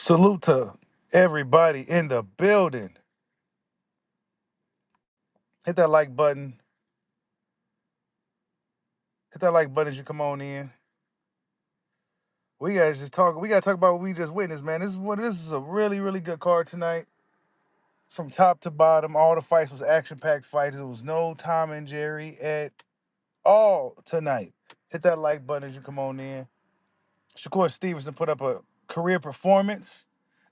Salute to everybody in the building. Hit that like button. Hit that like button as you come on in. We gotta just talk. We gotta talk about what we just witnessed, man. This is a really, really good card tonight. From top to bottom, all the fights was action-packed fights. There was no Tom and Jerry at all tonight. Hit that like button as you come on in. Shakur Stevenson put up a career performance,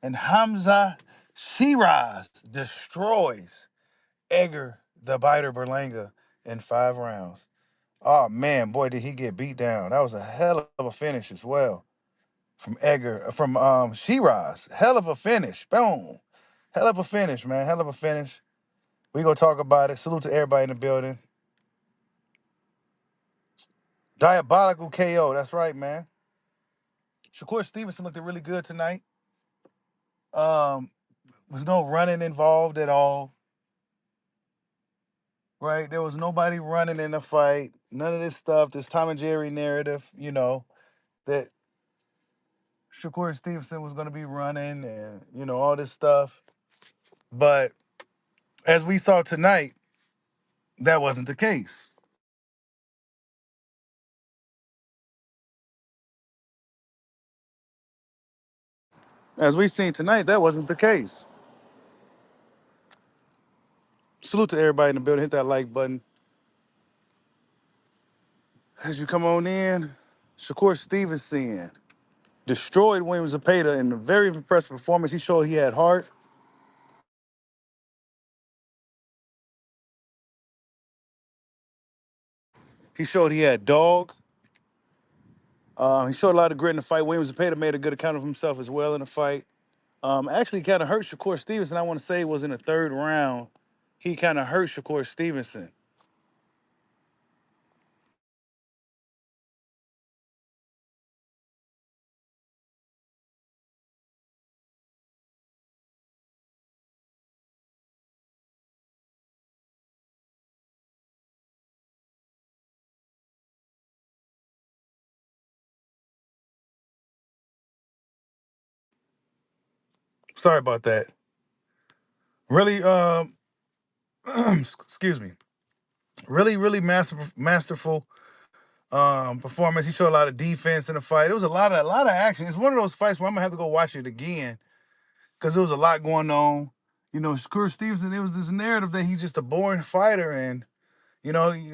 and Hamzah Sheeraz destroys Edgar the Biter Berlanga in 5 rounds. Oh man, boy, did he get beat down. That was a hell of a finish as well from Edgar, from Shiraz. Hell of a finish. Boom. Hell of a finish, man. Hell of a finish. We gonna talk about it. Salute to everybody in the building. Diabolical KO. That's right, man. Shakur Stevenson looked really good tonight. Um, was no running involved at all. Right? There was nobody running in the fight. None of this stuff, this Tom and Jerry narrative, that Shakur Stevenson was going to be running and, all this stuff. But as we saw tonight, that wasn't the case. As we seen tonight, that wasn't the case. Salute to everybody in the building. Hit that like button. As you come on in, Shakur Stevenson destroyed William Zepeda in a very impressive performance. He showed he had heart. He showed he had dog. He showed a lot of grit in the fight. William Zepeda made a good account of himself as well in the fight. Actually kind of hurt Shakur Stevenson. I want to say it was in the 3rd round. He kind of hurt Shakur Stevenson. Sorry about that. Really, excuse me. Really, really masterful performance. He showed a lot of defense in the fight. It was a lot of action. It's one of those fights where I'm gonna have to go watch it again because there was a lot going on. Shakur Stevenson. There was this narrative that he's just a boring fighter, and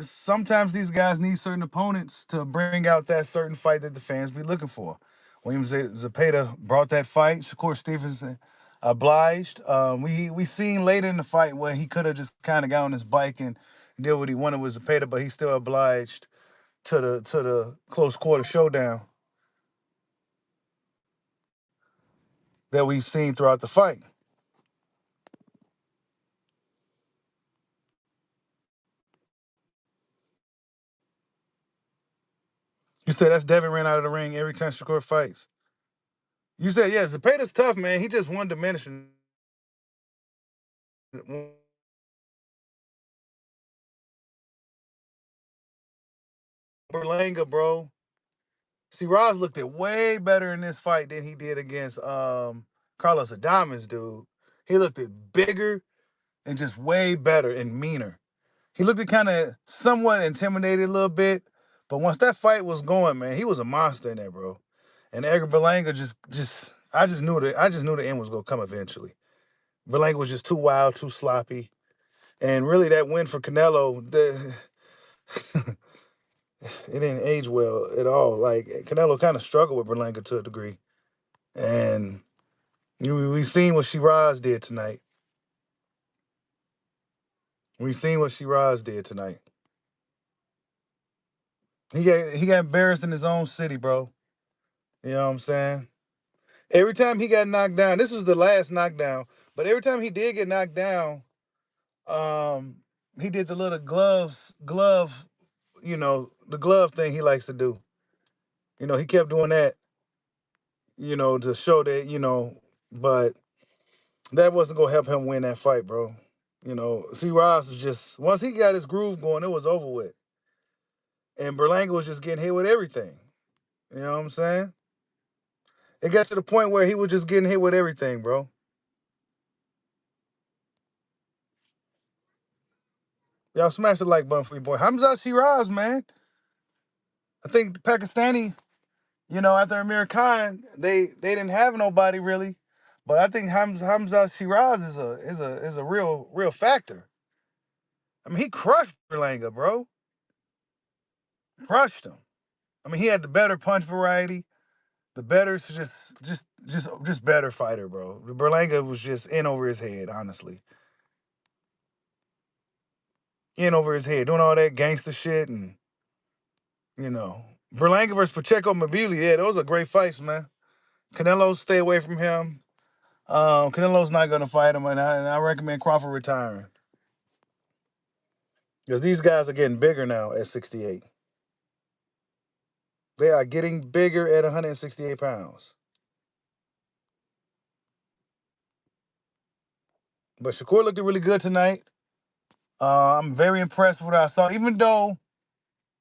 sometimes these guys need certain opponents to bring out that certain fight that the fans be looking for. William Zepeda brought that fight. Shakur Stevenson obliged. We seen later in the fight where he could have just kind of got on his bike and did what he wanted with Zepeda, but he still obliged to the close quarter showdown that we've seen throughout the fight. You said that's Devin ran out of the ring every time Shakur fights. You said, yeah, Zepeda's tough, man. He just one dimensional. Berlanga, bro. Shiraz looked at way better in this fight than he did against Carlos Adames, dude. He looked at bigger and just way better and meaner. He looked at kind of somewhat intimidated a little bit, but once that fight was going, man, he was a monster in there, bro. And Edgar Berlanga just I just knew the end was gonna come eventually. Berlanga was just too wild, too sloppy, and really that win for Canelo, it didn't age well at all. Like Canelo kind of struggled with Berlanga to a degree, and we seen what Shiraz did tonight. We seen what Shiraz did tonight. He got embarrassed in his own city, bro. You know what I'm saying? Every time he got knocked down, this was the last knockdown, but every time he did get knocked down, um, he did the little glove, the glove thing he likes to do. He kept doing that, to show that, but that wasn't gonna help him win that fight, bro. C. Ross was just once he got his groove going, it was over with. And Berlanga was just getting hit with everything. You know what I'm saying? It got to the point where he was just getting hit with everything, bro. Y'all smash the like button for your boy. Hamzah Shiraz, man. I think the Pakistani, after Amir Khan, they didn't have nobody really. But I think Hamzah Shiraz is a real factor. I mean, he crushed Berlanga, bro. Crushed him. I mean, he had the better punch variety, the better, just better fighter, bro. Berlanga was just in over his head, honestly, in over his head, doing all that gangster shit, and you know, Berlanga versus Pacheco Mobili, yeah, those are great fights, man. Canelo, stay away from him. Canelo's not gonna fight him, and I recommend Crawford retiring because these guys are getting bigger now at 68. They are getting bigger at 168 pounds. But Shakur looked really good tonight. I'm very impressed with what I saw. Even though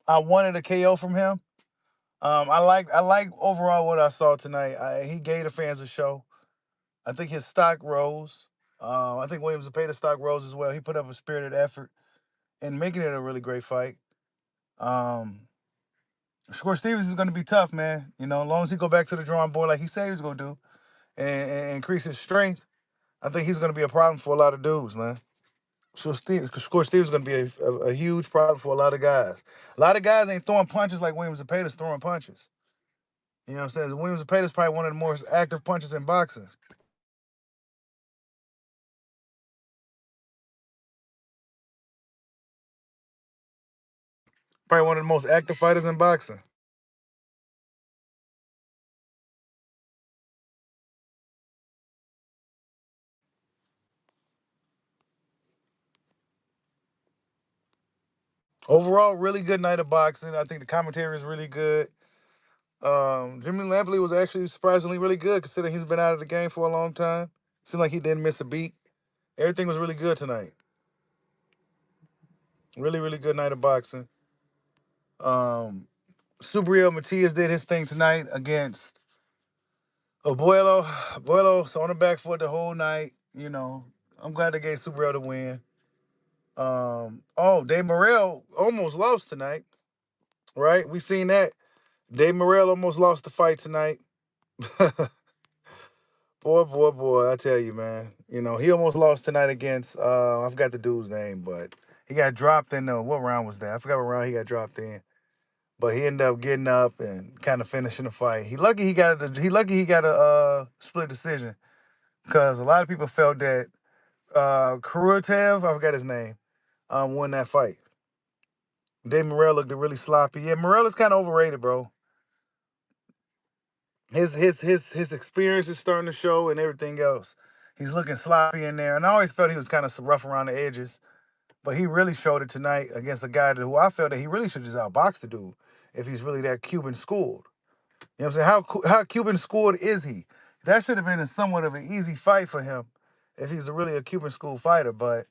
I wanted a KO from him, I like overall what I saw tonight. He gave the fans a show. I think his stock rose. I think Williams Zepeda stock rose as well. He put up a spirited effort in making it a really great fight. Um, Shakur Stevens is going to be tough, man. As long as he go back to the drawing board like he said he was going to do and increase his strength, I think he's going to be a problem for a lot of dudes, man. Shakur Stevens is going to be a huge problem for a lot of guys. A lot of guys ain't throwing punches like Williams Zepeda's throwing punches. You know what I'm saying? Williams Zepeda's probably one of the more active punchers in boxing. Probably one of the most active fighters in boxing. Overall, really good night of boxing. I think the commentary is really good. Jimmy Lampley was actually surprisingly really good considering he's been out of the game for a long time. Seemed like he didn't miss a beat. Everything was really good tonight. Really, really good night of boxing. Um, Subriel Matias did his thing tonight against Abuelo. Abuelo's on the back foot the whole night. I'm glad they gave Subriel the win. Dave Morel almost lost tonight, right? We seen that. Dave Morel almost lost the fight tonight. Boy, boy, boy, I tell you, man. He almost lost tonight against, I forgot the dude's name, but he got dropped in, what round was that? I forgot what round he got dropped in. But he ended up getting up and kind of finishing the fight. He lucky he got a split decision because a lot of people felt that Kurutev, I forgot his name, won that fight. Dave Morel looked really sloppy. Yeah, Morel is kind of overrated, bro. His experience is starting to show and everything else. He's looking sloppy in there, and I always felt he was kind of rough around the edges. But he really showed it tonight against a guy who I felt that he really should just outbox the dude if he's really that Cuban schooled. You know what I'm saying? How Cuban schooled is he? That should have been somewhat of an easy fight for him if he's really a Cuban school fighter. But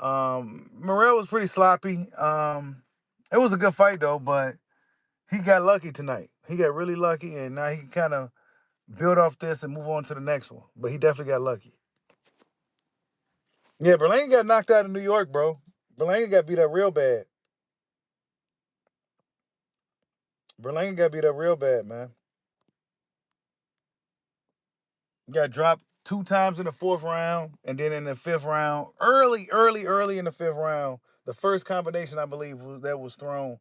Morel was pretty sloppy. It was a good fight though, but he got lucky tonight. He got really lucky, and now he can kind of build off this and move on to the next one. But he definitely got lucky. Yeah, Berlanga got knocked out in New York, bro. Berlanga got beat up real bad. Berlanga got beat up real bad, man. Got dropped 2 times in the fourth round, and then in the fifth round, early in the fifth round, the first combination I believe that was thrown,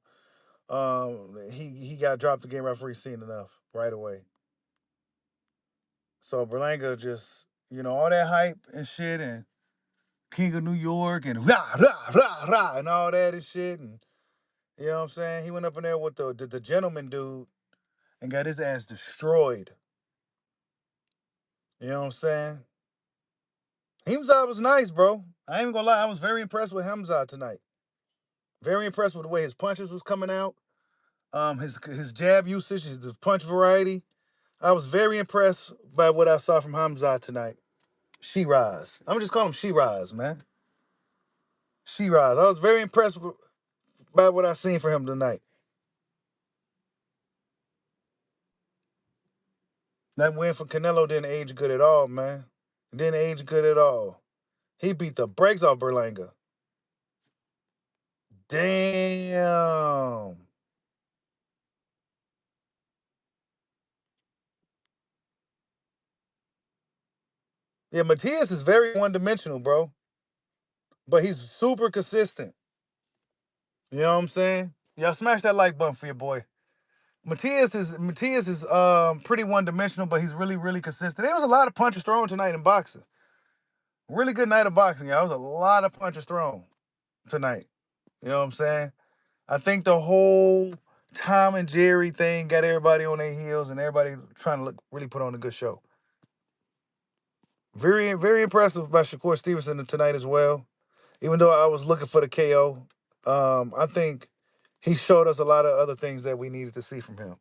he got dropped again. Referee seen enough right away. So Berlanga just all that hype and shit, and King of New York and rah rah rah rah and all that and shit, and you know what I'm saying. He went up in there with the gentleman dude and got his ass destroyed. You know what I'm saying. Hamzah was nice, bro. I ain't even gonna lie. I was very impressed with Hamzah tonight. Very impressed with the way his punches was coming out. His jab usage, his punch variety. I was very impressed by what I saw from Hamzah tonight. Sheeraz. I'm just calling him Shiraz, man. Shiraz. I was very impressed by what I seen from him tonight. That win for Canelo didn't age good at all, man. It didn't age good at all. He beat the brakes off Berlanga. Damn. Yeah, Matias is very one-dimensional, bro. But he's super consistent. You know what I'm saying? Y'all smash that like button for your boy. Matias is pretty one-dimensional, but he's really, really consistent. There was a lot of punches thrown tonight in boxing. Really good night of boxing, y'all. There was a lot of punches thrown tonight. You know what I'm saying? I think the whole Tom and Jerry thing got everybody on their heels and everybody trying to really put on a good show. Very, very impressive by Shakur Stevenson tonight as well. Even though I was looking for the KO, I think he showed us a lot of other things that we needed to see from him.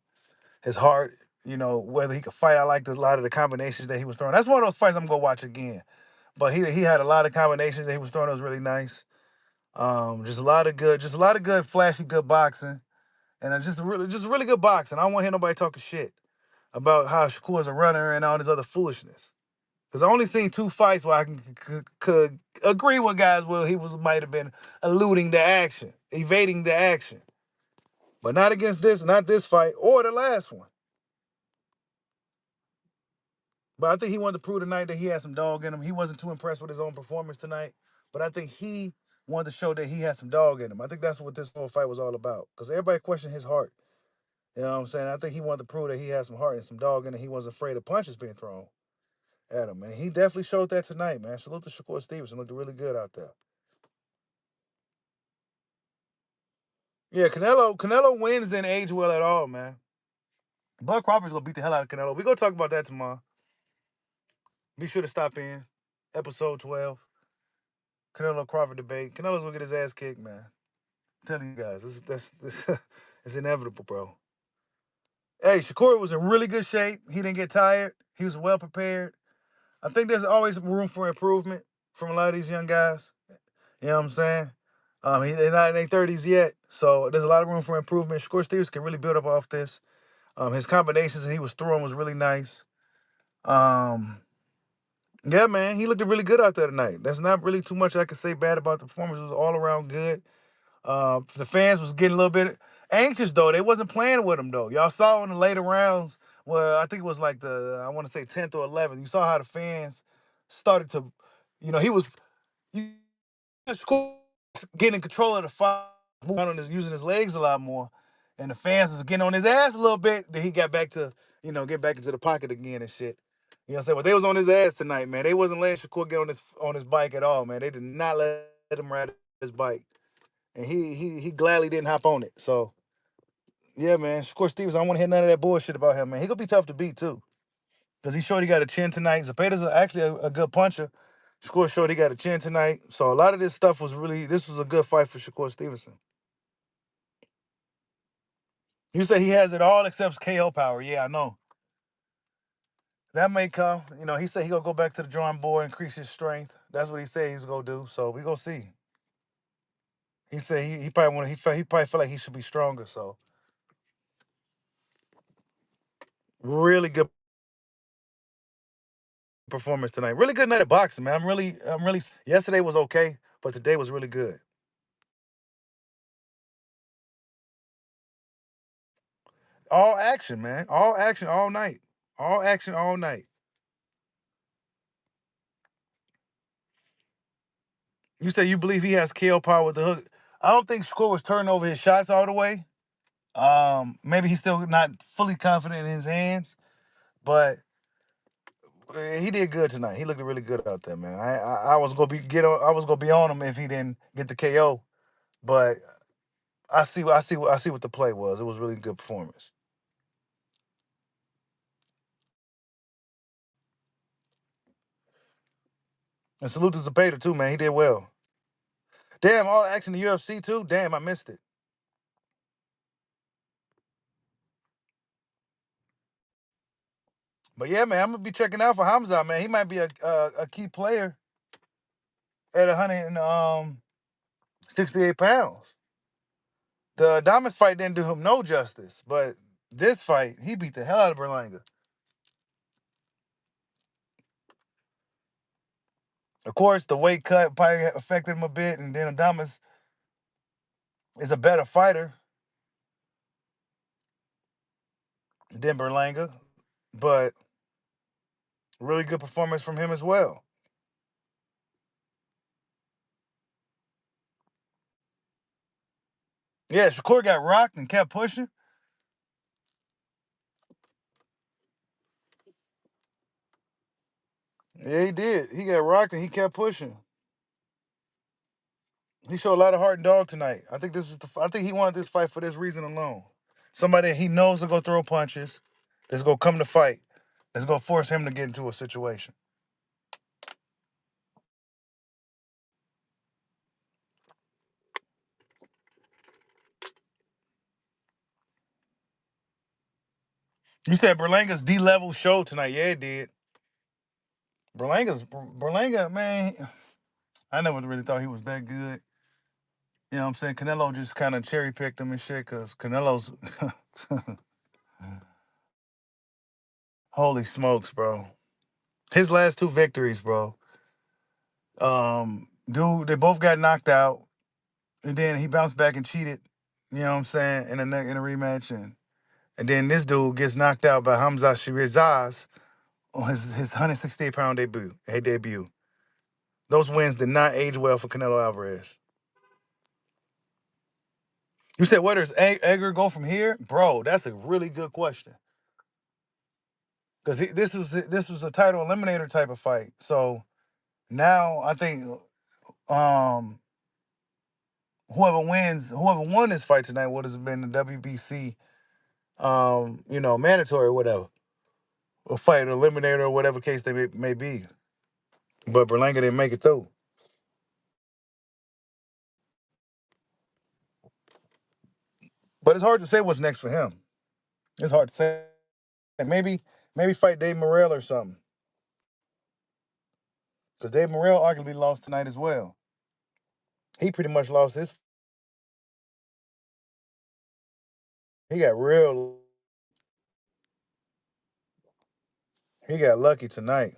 His heart, whether he could fight. I liked a lot of the combinations that he was throwing. That's one of those fights I'm gonna watch again. But he had a lot of combinations that he was throwing that was really nice. Just a lot of good, flashy, good boxing, and just really good boxing. I don't want to hear nobody talking shit about how Shakur's a runner and all this other foolishness. Because I only seen 2 fights where I could agree with guys where he might have been eluding the action, evading the action. But not not this fight, or the last one. But I think he wanted to prove tonight that he had some dog in him. He wasn't too impressed with his own performance tonight. But I think he wanted to show that he had some dog in him. I think that's what this whole fight was all about. Because everybody questioned his heart. You know what I'm saying? I think he wanted to prove that he had some heart and some dog in him. He wasn't afraid of punches being thrown at him. And he definitely showed that tonight, man. Salute to Shakur Stevenson. Looked really good out there. Yeah, Canelo wins didn't age well at all, man. Bud Crawford's gonna beat the hell out of Canelo. We're gonna talk about that tomorrow. Be sure to stop in. Episode 12. Canelo Crawford debate. Canelo's gonna get his ass kicked, man. I'm telling you guys, this it's inevitable, bro. Hey, Shakur was in really good shape. He didn't get tired. He was well prepared. I think there's always room for improvement from a lot of these young guys. You know what I'm saying? They're not in their 30s yet, so there's a lot of room for improvement. Shakur Stevens can really build up off this. His combinations that he was throwing was really nice. Um, yeah, man, he looked really good out there tonight. That's not really too much I could say bad about the performance. It was all around good. The fans was getting a little bit anxious though. They wasn't playing with him though. Y'all saw in the later rounds where I think it was like I want to say 10th or 11th. You saw how the fans started to, he was getting in control of the fight, moving on using his legs a lot more, and the fans was getting on his ass a little bit. Then he got back to, get back into the pocket again and shit. You know what I'm saying? But they was on his ass tonight, man. They wasn't letting Shakur get on his bike at all, man. They did not let him ride his bike, and he gladly didn't hop on it. So yeah, man. Shakur Stevens, I don't want to hear none of that bullshit about him, man. He gonna be tough to beat too, because he showed he got a chin tonight. Zepeda's actually a good puncher. Shakur showed he got a chin tonight. So a lot of this stuff this was a good fight for Shakur Stevenson. You say he has it all except KO power. Yeah, I know. That may come. He said he gonna go back to the drawing board, increase his strength. That's what he said he's gonna do. So we gonna see. He said he probably he probably feel like he should be stronger. So really good performance tonight. Really good night of boxing, man. I'm really. Yesterday was okay, but today was really good. All action, man. All action all night. All action all night. You say you believe he has KO power with the hook. I don't think Shakur was turning over his shots all the way. Maybe he's still not fully confident in his hands, but he did good tonight. He looked really good out there, man. I was gonna be on him if he didn't get the KO, but I see what the play was. It was really good performance. And salute to Zepeda too, man. He did well. Damn, all the action in the UFC too. Damn, I missed it. But yeah, man, I'm gonna be checking out for Hamzah, man. He might be a key player at 168 pounds. The Adames fight didn't do him no justice, but this fight, he beat the hell out of Berlanga. Of course, the weight cut probably affected him a bit, and then Adamas is a better fighter than Berlanga, but really good performance from him as well. Yeah, Shakur got rocked and kept pushing. Yeah, he did. He got rocked and he kept pushing. He showed a lot of heart and dog tonight. I think this is the. I think he wanted this fight for this reason alone. Somebody he knows to go throw punches, that's gonna come to fight, that's gonna force him to get into a situation. You said Berlanga's D level show tonight. Yeah, it did. Berlanga, man. I never really thought he was that good. You know what I'm saying? Canelo just kind of cherry picked him and shit because Canelo's holy smokes, bro. His last two victories, bro. Dude, they both got knocked out, and then he bounced back and cheated. You know what I'm saying? In a rematch, and then this dude gets knocked out by Hamzah Shiraz on his 168-pound debut. Those wins did not age well for Canelo Alvarez. You said where does Edgar go from here, bro? That's a really good question because this was a title eliminator type of fight. So now I think um, whoever won this fight tonight would have been the WBC, mandatory or whatever, or fight eliminator or whatever case they may be. But Berlanga didn't make it through. But it's hard to say what's next for him. It's hard to say. Maybe fight Dave Morel or something. Because Dave Morel arguably lost tonight as well. He pretty much lost his. He got real. He got lucky tonight.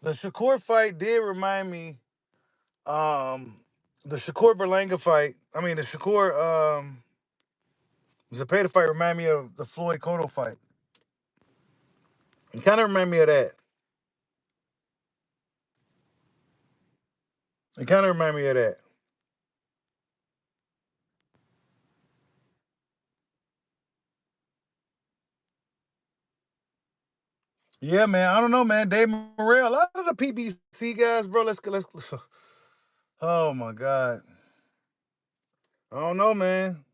The Shakur fight did remind me. Um, the Shakur Berlanga fight. I mean, the Shakur Zepeda fight remind me of the Floyd Cotto fight. It kind of remind me of that. It kind of remind me of that. Yeah, man. I don't know, man. Dave Morrell, a lot of the PBC guys, bro. Let's. Oh my God. I don't know, man.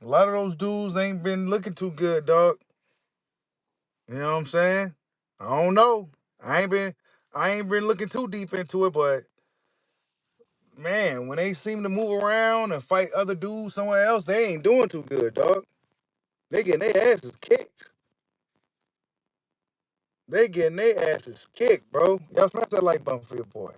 A lot of those dudes ain't been looking too good, dog. You know what I'm saying? I don't know. I ain't been looking too deep into it, but man, when they seem to move around and fight other dudes somewhere else, they ain't doing too good, dog. They getting their asses kicked. They getting their asses kicked, bro. Y'all smash that like button for your boy.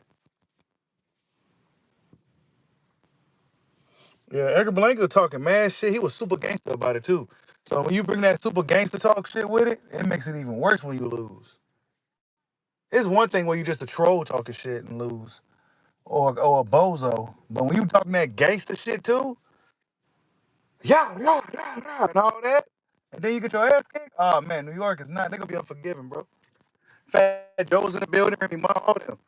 Yeah, Edgar Berlanga talking mad shit. He was super gangster about it too. So when you bring that super gangster talk shit with it, it makes it even worse when you lose. It's one thing when you just a troll talking shit and lose, or a bozo. But when you talking that gangster shit too, yeah, and all that, and then you get your ass kicked. Oh man, New York is not. They gonna be unforgiving, bro. Fat Joe's in the building, Remy Ma, all them.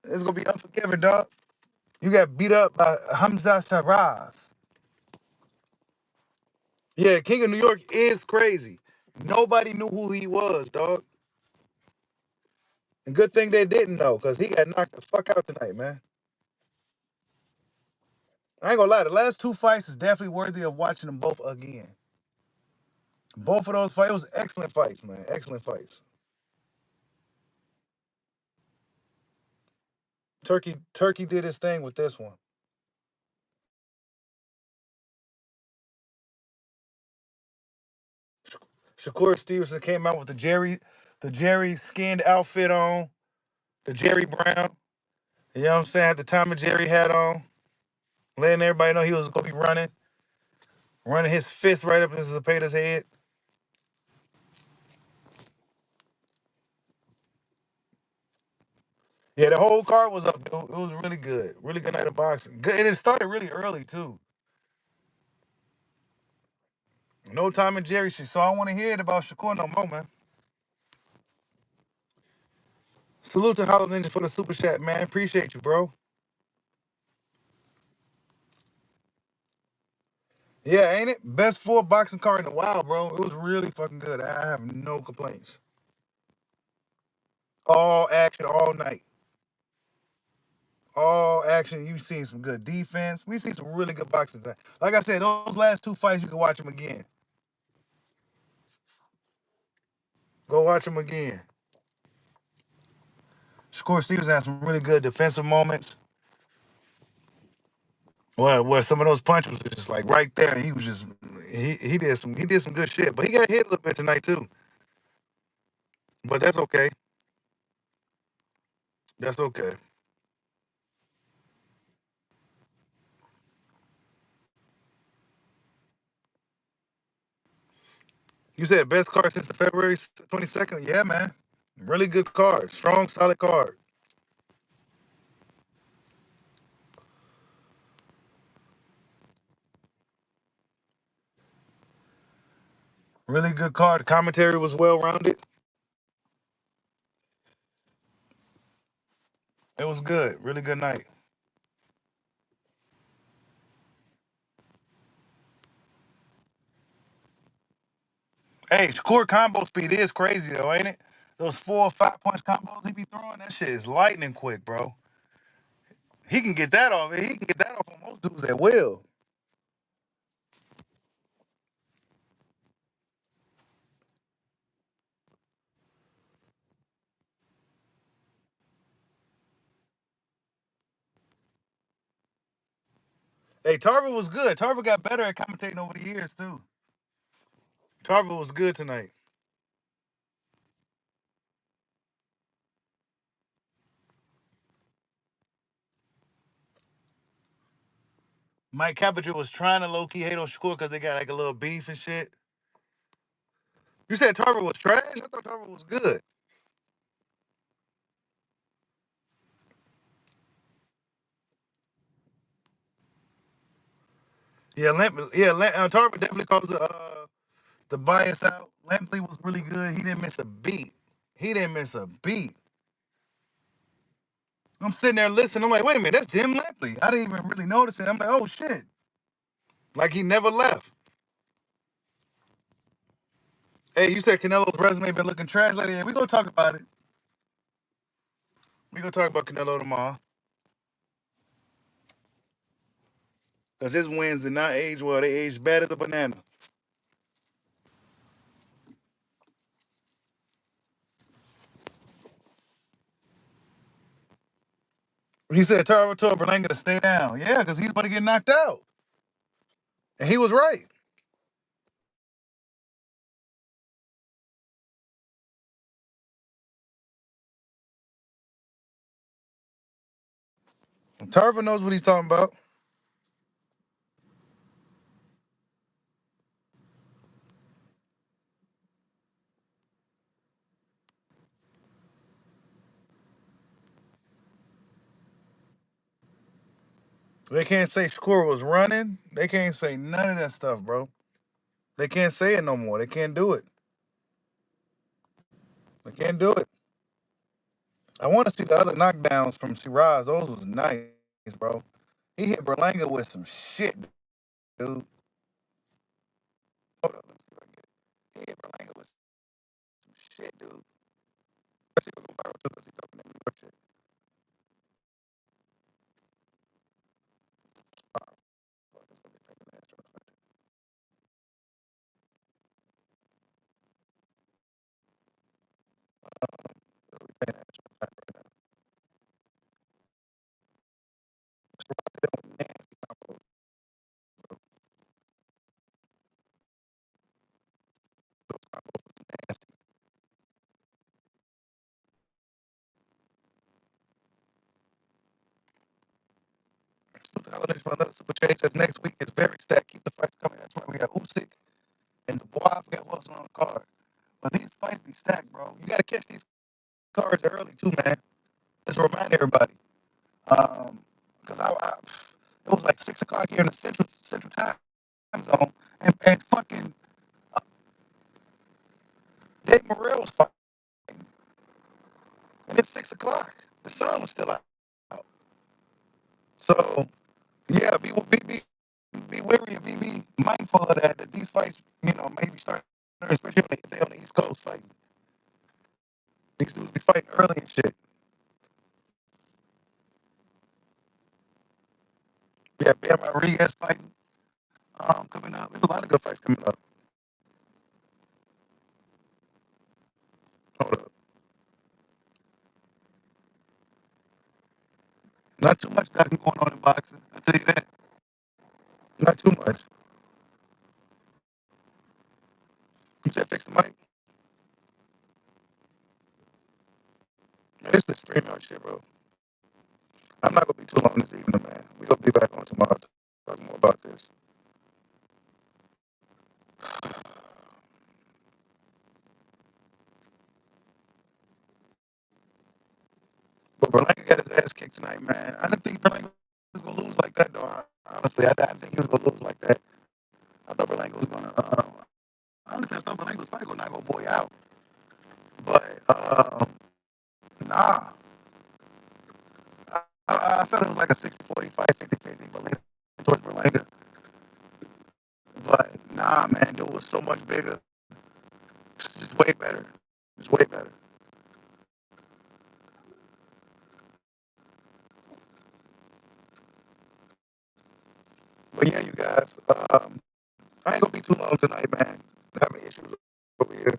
It's gonna be unforgiving, dog. You got beat up by Hamzah Shiraz. Yeah, King of New York is crazy. Nobody knew who he was, dog. And good thing they didn't know, because he got knocked the fuck out tonight, man. I ain't gonna lie, the last two fights is definitely worthy of watching them both again. Both of those fights, it was excellent fights, man. Excellent fights. Turkey did his thing with this one. Shakur Stevenson came out with the Jerry skinned outfit on, the Jerry Brown. You know what I'm saying? Had the Tom and Jerry hat on, letting everybody know he was gonna be running his fist right up into Zepeda's head. Yeah, the whole card was up, dude. It was really good. Really good night of boxing. Good, and it started really early too. No Tom and Jerry shit. So I don't want to hear it about Shakur no more, man. Salute to Hollow Ninja for the super chat, man. Appreciate you, bro. Yeah, ain't it? Best four boxing card in a while, bro. It was really fucking good. I have no complaints. All action, all night. All action. You've seen some good defense. We seen some really good boxing tonight. Like I said, those last two fights, you can watch them again. Go watch them again. Shakur Stevens had some really good defensive moments. Where some of those punches was just like right there, and he was just he did some good shit. But he got hit a little bit tonight too. But that's okay. That's okay. You said best card since the February 22nd? Yeah, man. Really good card. Strong, solid card. Really good card. The commentary was well rounded. It was good. Really good night. Hey, Shakur combo speed is crazy though, ain't it? Those 4 or 5 punch combos he be throwing, that shit is lightning quick, bro. He can get that off. He can get that off on most dudes at will. Hey, Tarver was good. Tarver got better at commentating over the years too. Tarver was good tonight. Mike Capital was trying to low key hate on Shakur because they got like a little beef and shit. You said Tarver was trash? I thought Tarver was good. Tarver definitely caused the bias out. Lampley was really good. He didn't miss a beat. He didn't miss a beat. I'm sitting there listening. I'm like, wait a minute, that's Jim Lampley. I didn't even really notice it. I'm like, oh shit. Like he never left. Hey, you said Canelo's resume been looking trash lately. Yeah, we gonna talk about it. We gonna talk about Canelo tomorrow. Cause his wins did not age well. They aged bad as a banana. He said Taro told Berlanga to stay down. Yeah, because he's about to get knocked out. And he was right. Tarver knows what he's talking about. They can't say Shakur was running. They can't say none of that stuff, bro. They can't say it no more. They can't do it. They can't do it. I want to see the other knockdowns from Shiraz. Those was nice, bro. He hit Berlanga with some shit, dude. Hold up, let me see if I can get it. He hit Berlanga with some shit, dude. Let's see if we go viral too, because he's talking that New York shit. Oh, fuck, it's gonna be taking ass. $10 for another super chat. Says next week is very stacked. Keep the fights coming. That's right. We got Usyk and the boy. I forgot who else is on the card. But these fights be stacked, bro. You got to catch these cards early too, man. Just to remind everybody. Because it was like 6 o'clock here in the central time zone, and fucking Dave Morel was fighting, and it's 6 o'clock. The sun was still out. So yeah, be wary, be mindful of that. That these fights, maybe start, especially if they on the East Coast fighting. These dudes be fighting early and shit. Yeah, Bam Rodriguez fighting coming up. There's a lot of good fights coming up. Hold up, not too much nothing going on in boxing. I tell you that. Not too much. You said fix the mic. Man, it's the stream out shit, bro. I'm not gonna be too long this evening, man. We gonna be back on tomorrow to talk more about this. But Berlanga got his ass kicked tonight, man. I didn't think Berlanga was gonna lose like that, though. Honestly, I didn't think he was gonna lose like that. I thought Berlanga was gonna. Honestly, I thought Berlanga was probably gonna knock old boy out. But nah, I felt it was like a 60-45, 50-50 Berlanga towards Berlanga. But nah, man, dude was so much bigger. Just way better. Just way better. But yeah, you guys, I ain't gonna be too long tonight, man. Having issues over here.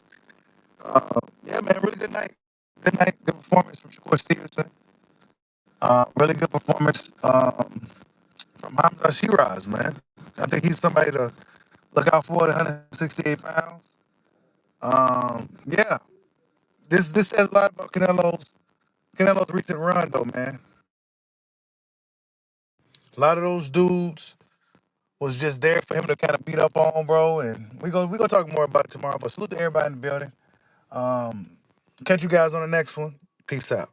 Yeah, man, really good night. Good night. Good performance from Shakur Stevenson. Really good performance from Hamzah Shiraz, man. I think he's somebody to look out for at 168 pounds. Yeah, this says a lot about Canelo's recent run, though, man. A lot of those dudes was just there for him to kind of beat up on, bro. And we gonna talk more about it tomorrow. But salute to everybody in the building. Catch you guys on the next one. Peace out.